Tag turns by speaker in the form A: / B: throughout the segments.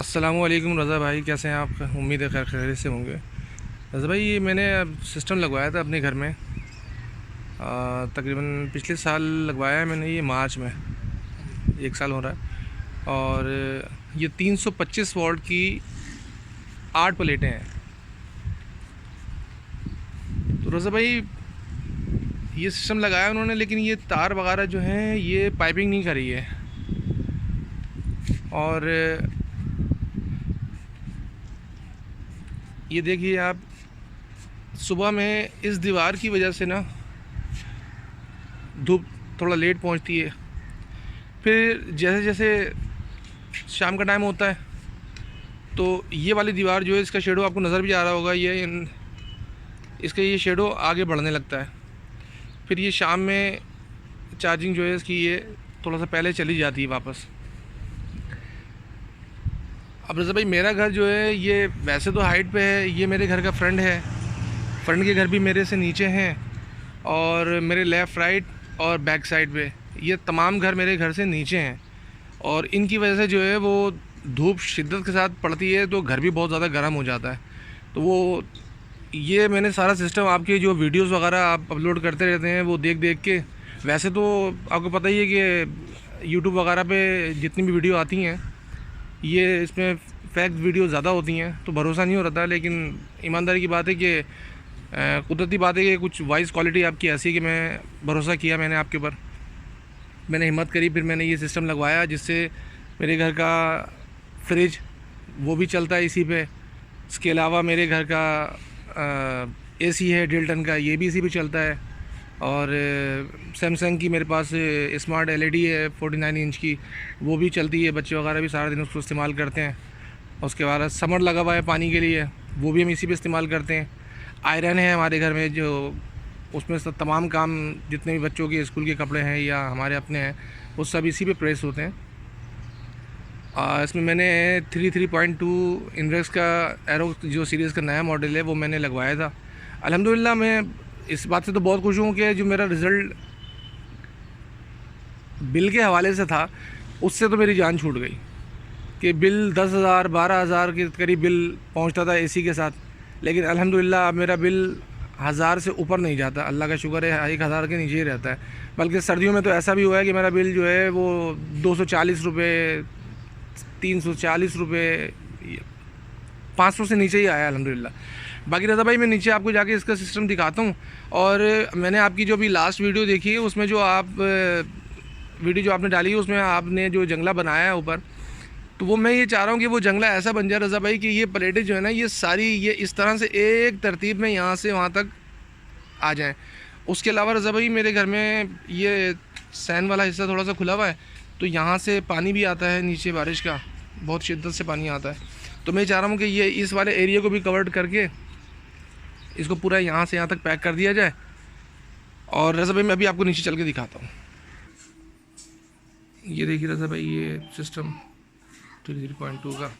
A: अस्सलामुअलैकुम रज़ा भाई, कैसे हैं आप? उम्मीद है खैर खैरियत से होंगे। रज़ा भाई, ये मैंने सिस्टम लगवाया था अपने घर में। तकरीबन पिछले साल लगवाया है मैंने, ये मार्च में 1 साल हो रहा है। और ये 325 वोल्ट की 8 प्लेटें हैं। तो रज़ा भाई, ये सिस्टम लगाया उन्होंने, लेकिन ये तार वगैरह जो हैं ये पाइपिंग नहीं करी है। और ये देखिए आप, सुबह में इस दीवार की वजह से ना धूप थोड़ा लेट पहुंचती है। फिर जैसे जैसे शाम का टाइम होता है तो ये वाली दीवार जो है, इसका शेडो आपको नज़र भी आ रहा होगा, इसका ये शेडो आगे बढ़ने लगता है। फिर ये शाम में चार्जिंग जो है इसकी, ये थोड़ा सा पहले चली जाती है वापस। अब रज़ा भाई, मेरा घर जो है ये वैसे तो हाइट पे है, ये मेरे घर का फ्रंट है। फ्रंट के घर भी मेरे से नीचे हैं, और मेरे लेफ़्ट राइट और बैक साइड पे ये तमाम घर मेरे घर से नीचे हैं। और इनकी वजह से जो है वो धूप शिद्दत के साथ पड़ती है तो घर भी बहुत ज़्यादा गर्म हो जाता है। तो वो ये मैंने सारा सिस्टम, आपके जो वीडियोस वगैरह आप अपलोड करते रहते हैं वो देख देख के, वैसे तो आपको पता ही है कि यूट्यूब वगैरह पे जितनी भी वीडियो आती हैं ये इसमें फैक्ट वीडियो ज़्यादा होती हैं, तो भरोसा नहीं हो रहा था। लेकिन ईमानदारी की बात है कि कुदरती बात है कि कुछ वॉइस क्वालिटी आपकी ऐसी है कि मैं भरोसा किया मैंने आपके ऊपर, मैंने हिम्मत करी, फिर मैंने ये सिस्टम लगवाया जिससे मेरे घर का फ्रिज वो भी चलता है इसी पे। इसके अलावा मेरे घर का एसी है डिल्टन का, ये भी इसी पे चलता है। और सैमसंग की मेरे पास स्मार्ट एलईडी है 49 इंच की, वो भी चलती है, बच्चे वगैरह भी सारा दिन उसको इस्तेमाल करते हैं। उसके बाद समर लगा हुआ है पानी के लिए, वो भी हम इसी पे इस्तेमाल करते हैं। आयरन है हमारे घर में, जो उसमें सब तमाम काम जितने भी बच्चों के स्कूल के कपड़े हैं या हमारे अपने हैं वो सब इसी पे प्रेस होते हैं। इसमें मैंने 3.2 इनवेक्स का एरो जो सीरीज़ का नया मॉडल है वो मैंने लगवाया था। अल्हम्दुलिल्लाह मैं इस बात से तो बहुत खुश हूँ कि जो मेरा रिज़ल्ट बिल के हवाले से था उससे तो मेरी जान छूट गई। कि बिल 10,000 12,000 के करीब बिल पहुँचता था एसी के साथ, लेकिन अल्हम्दुलिल्लाह अब मेरा बिल 1,000 से ऊपर नहीं जाता, अल्लाह का शुक्र है, 1,000 के नीचे ही रहता है। बल्कि सर्दियों में तो ऐसा भी हुआ है कि मेरा बिल जो है वो 240 रुपये, 340 रुपये, 500 से नीचे ही आया अल्हम्दुलिल्लाह। बाकी रज़ा भाई, मैं नीचे आपको जाके इसका सिस्टम दिखाता हूँ। और मैंने आपकी जो अभी लास्ट वीडियो देखी है उसमें जो आप वीडियो जो आपने डाली है उसमें आपने जो जंगला बनाया है ऊपर, तो वो मैं ये चाह रहा हूँ कि वो जंगला ऐसा बन जाए रज़ा भाई कि ये प्लेटें जो है ना ये सारी ये इस तरह से एक तरतीब में यहाँ से वहाँ तक आ जाएं। उसके अलावा रज़ा भाई, मेरे घर में ये सैन वाला हिस्सा थोड़ा सा खुला हुआ है, तो यहाँ से पानी भी आता है नीचे, बारिश का बहुत शिद्दत से पानी आता है। तो मैं चाह रहा हूँ कि ये इस वाले एरिया को भी कवर करके इसको पूरा यहाँ से यहाँ तक पैक कर दिया जाए। और रज़ा भाई, मैं अभी आपको नीचे चल के दिखाता हूँ। ये देखिए रज़ा भाई, ये सिस्टम 3.2 का,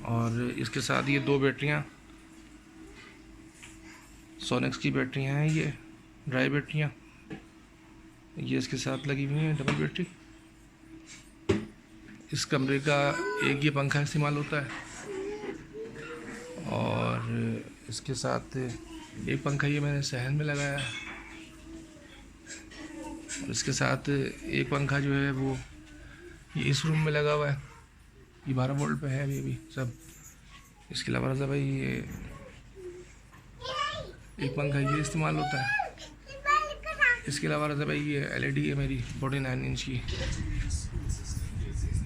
A: और इसके साथ ये 2 बैटरियाँ सोनेक्स की बैटरियाँ हैं, ये ड्राई बैटरियाँ, ये इसके साथ लगी हुई हैं डबल बैटरी। इस कमरे का एक ये पंखा इस्तेमाल होता है, और इसके साथ एक पंखा ये मैंने सहन में लगाया है, और इसके साथ एक पंखा जो है वो ये इस रूम में लगा हुआ है, ये 12 वोल्ट पे है अभी सब। इसके अलावा रज़ा भाई, ये एक पंखा ये इस्तेमाल होता है। इसके अलावा रज़ा भाई, ये एलईडी है मेरी 49 इंच की,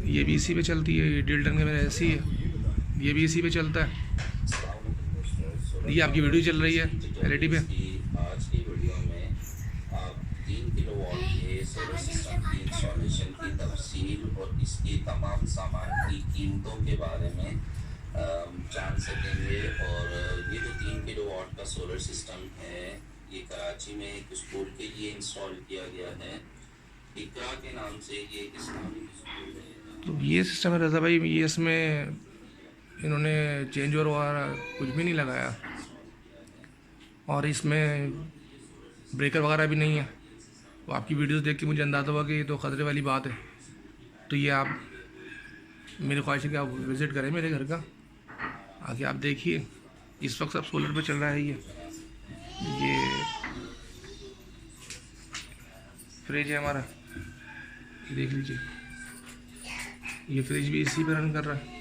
A: ये भी इसी पे चलती है। ये डिल्टन का मेरा एसी है, ये भी इसी पे चलता है। ये आपकी वीडियो चल रही है एलईडी पे।
B: आज की वीडियो में आप 3 किलोवाट के सोलर सिस्टम की इंस्टॉलेशन की तफसील और इसकी तमाम सामान की कीमतों के बारे में जान सकेंगे। और ये जो 3 किलोवाट का सोलर सिस्टम है ये कराची में एक स्कूल के लिए इंस्टॉल किया गया है। इकरा के नाम से ये इस्लामिक स्कूल है।
A: तो ये सिस्टम है रज़ा भाई, ये इसमें इन्होंने चेंज ओवर वगैरह कुछ भी नहीं लगाया, और इसमें ब्रेकर वगैरह भी नहीं है। वो आपकी वीडियोस देख के मुझे अंदाज़ा हुआ कि ये तो ख़तरे वाली बात है। तो ये आप, मेरी ख्वाहिश है कि आप विज़िट करें मेरे घर का, आके आप देखिए। इस वक्त सब सोलर पे चल रहा है। ये फ्रिज है हमारा, देख लीजिए, ये फ्रिज भी इसी पे रन कर रहा है।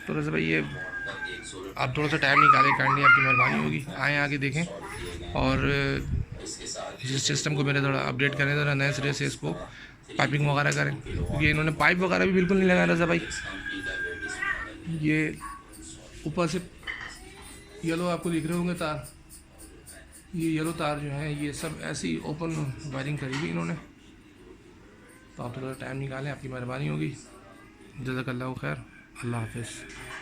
A: तो रज़ा भाई ये आप थोड़ा सा टाइम निकालें, काइंडली, आपकी मेहरबानी होगी, आएँ आके देखें और इस सिस्टम को मेरे थोड़ा अपडेट करें, ज़रा नए सिरे से इसको पाइपिंग वगैरह करें, क्योंकि इन्होंने पाइप वगैरह भी बिल्कुल नहीं लगाया रज़ा भाई। ये ऊपर से येलो आपको दिख रहे होंगे तार, ये येलो तार जो है ये सब ऐसी ओपन वायरिंग करी हुई इन्होंने। तो आप थोड़ा टाइम निकालें, आपकी मेहरबानी होगी। जज़ाकल्लाहु खैर, अल्लाह हाफ़िज़।